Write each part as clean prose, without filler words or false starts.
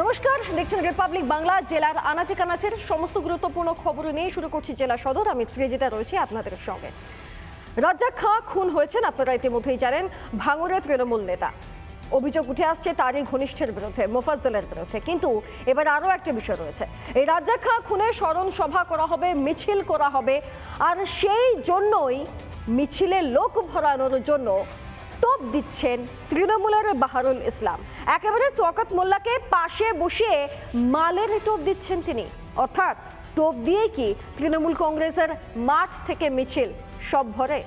নমস্কার, দেখছেন রিপাবলিক বাংলা। জেলার আনাচে কানাচের সমস্ত গুরুত্বপূর্ণ খবর নিয়ে শুরু করছি জেলা সদর। আমি সৃজিতা রয়েছি আপনাদের সঙ্গে। রাজ্জাক খাঁ খুন হয়েছেন, আপনারা ইতিমধ্যেই জানেন, ভাঙড়ের তৃণমূল নেতা। অভিযোগ উঠে আসছে তারই ঘনিষ্ঠের বিরুদ্ধে, মোফাজ্জলের বিরুদ্ধে। কিন্তু এবার আরও একটা বিষয় রয়েছে। এই রাজ্জাক খাঁ খুনের স্মরণ সভা করা হবে, মিছিল করা হবে, আর সেই জন্যই মিছিলে লোক ভরানোর জন্য টোপ দিচ্ছেন তৃণমূলের বাহারুল ইসলাম। একেবারে শওকত মোল্লাকে পাশে বসিয়ে মালের টোপ দিচ্ছেন তিনি। অর্থাৎ টোপ দিয়েই কি তৃণমূল কংগ্রেসের মাঠ থেকে মিছিল সব ভরে?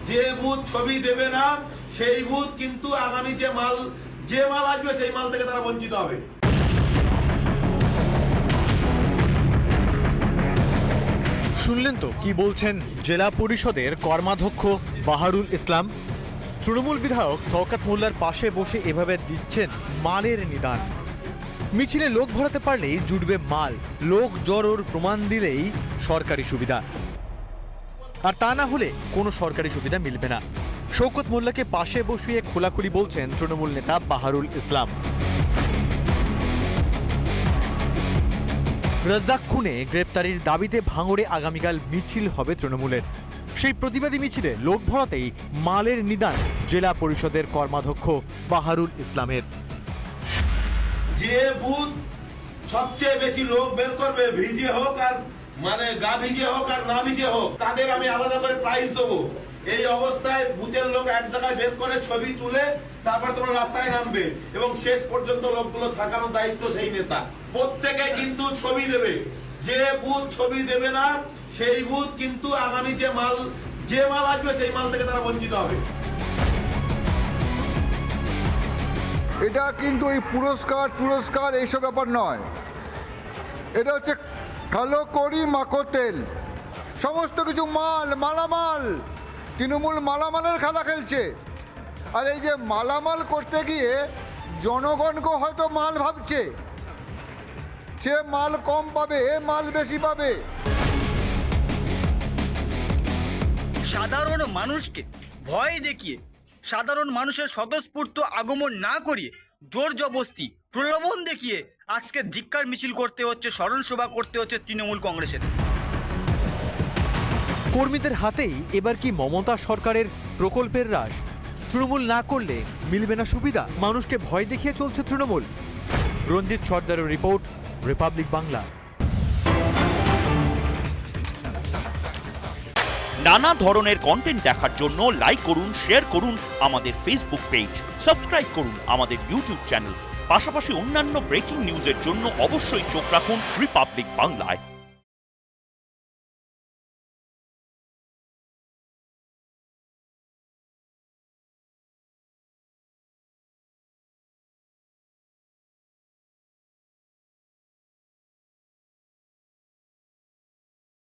যে বুথ ছবি দেবে না সেই বুথ কিন্তু আগামী যে মাল আসবে সেই মাল থেকে তারা বঞ্চিত হবে। শুনলেন তো কি বলছেন জেলা পরিষদের কর্মাধ্যক্ষ বাহারুল ইসলাম। তৃণমূল বিধায়ক শওকত মোল্লার পাশে বসে এভাবে দিচ্ছেন মালের নিদান। মিছিলে লোক ভরাতে পারলেই জুটবে মাল, লোক জড়োর প্রমাণ দিলেই সরকারি সুবিধা, আর তা না হলে কোনো সরকারি সুবিধা মিলবে না। শওকত মোল্লাকে পাশে বসিয়ে খোলাখুলি বলছেন তৃণমূল নেতা বাহারুল ইসলাম। রাজ্জাক খুনে গ্রেপ্তারির দাবিতে ভাঙড়ে আগামীকাল মিছিল হবে তৃণমূলের। সেই প্রতিবাদী মিছিলে লোক ভরাতেই মালের নিদান জেলা পরিষদের কর্মাধ্যক্ষ বাহারুল ইসলামের। যে বুথ সবচেয়ে বেশি লোক বের করবে, ভিজে হোক আর গা ভিজে হোক আর না ভিজে হোক, তাদের আমি আলাদা করে প্রাইজ দেবো। এই অবস্থায় বুথের লোক এক জায়গায় বের করে ছবি তুলে তারপর তোমরা রাস্তায় নামবে এবং শেষ পর্যন্ত লোকগুলো থাকানোর দায়িত্ব সেই নেতা। প্রত্যেকে কিন্তু ছবি দেবে। যে বুথ ছবি দেবে না সেই বুথ কিন্তু আগামী যে মাল আসবে সেই মাল থেকে তারা বঞ্চিত হবে। এটা কিন্তু এই পুরস্কার এইসব ব্যাপার নয়। এটা হচ্ছে কালো করি মাখো তেল, সমস্ত কিছু মালামাল। তৃণমূল মালামালের খেলা খেলছে। আর এই যে মালামাল করতে গিয়ে জনগণকে হয়তো মাল ভাবছে, সে মাল কম পাবে, মাল বেশি পাবে। সাধারণ মানুষকে ভয় দেখিয়ে, সাধারণ মানুষের স্বতঃস্ফূর্ত আগমন না করিয়ে জোর জবরদস্তি প্রলোভন দেখিয়ে আজকে ধিক্কার মিছিল করতে হচ্ছে, স্মরণ সভা করতে হচ্ছে তৃণমূল কংগ্রেসের। কর্মীদের হাতেই এবার কি মমতা সরকারের প্রকল্পের রাশ? তৃণমূল না করলে মিলবে না সুবিধা, মানুষকে ভয় দেখিয়ে চলছে তৃণমূল। রঞ্জিত সর্দারের রিপোর্ট, রিপাবলিক বাংলা। নানা ধরনের কন্টেন্ট দেখার জন্য লাইক করুন, শেয়ার করুন আমাদের ফেসবুক পেজ, সাবস্ক্রাইব করুন আমাদের ইউটিউব চ্যানেল। পাশাপাশি অন্যান্য ব্রেকিং নিউজের জন্য অবশ্যই চোখ রাখুন রিপাবলিক বাংলায়।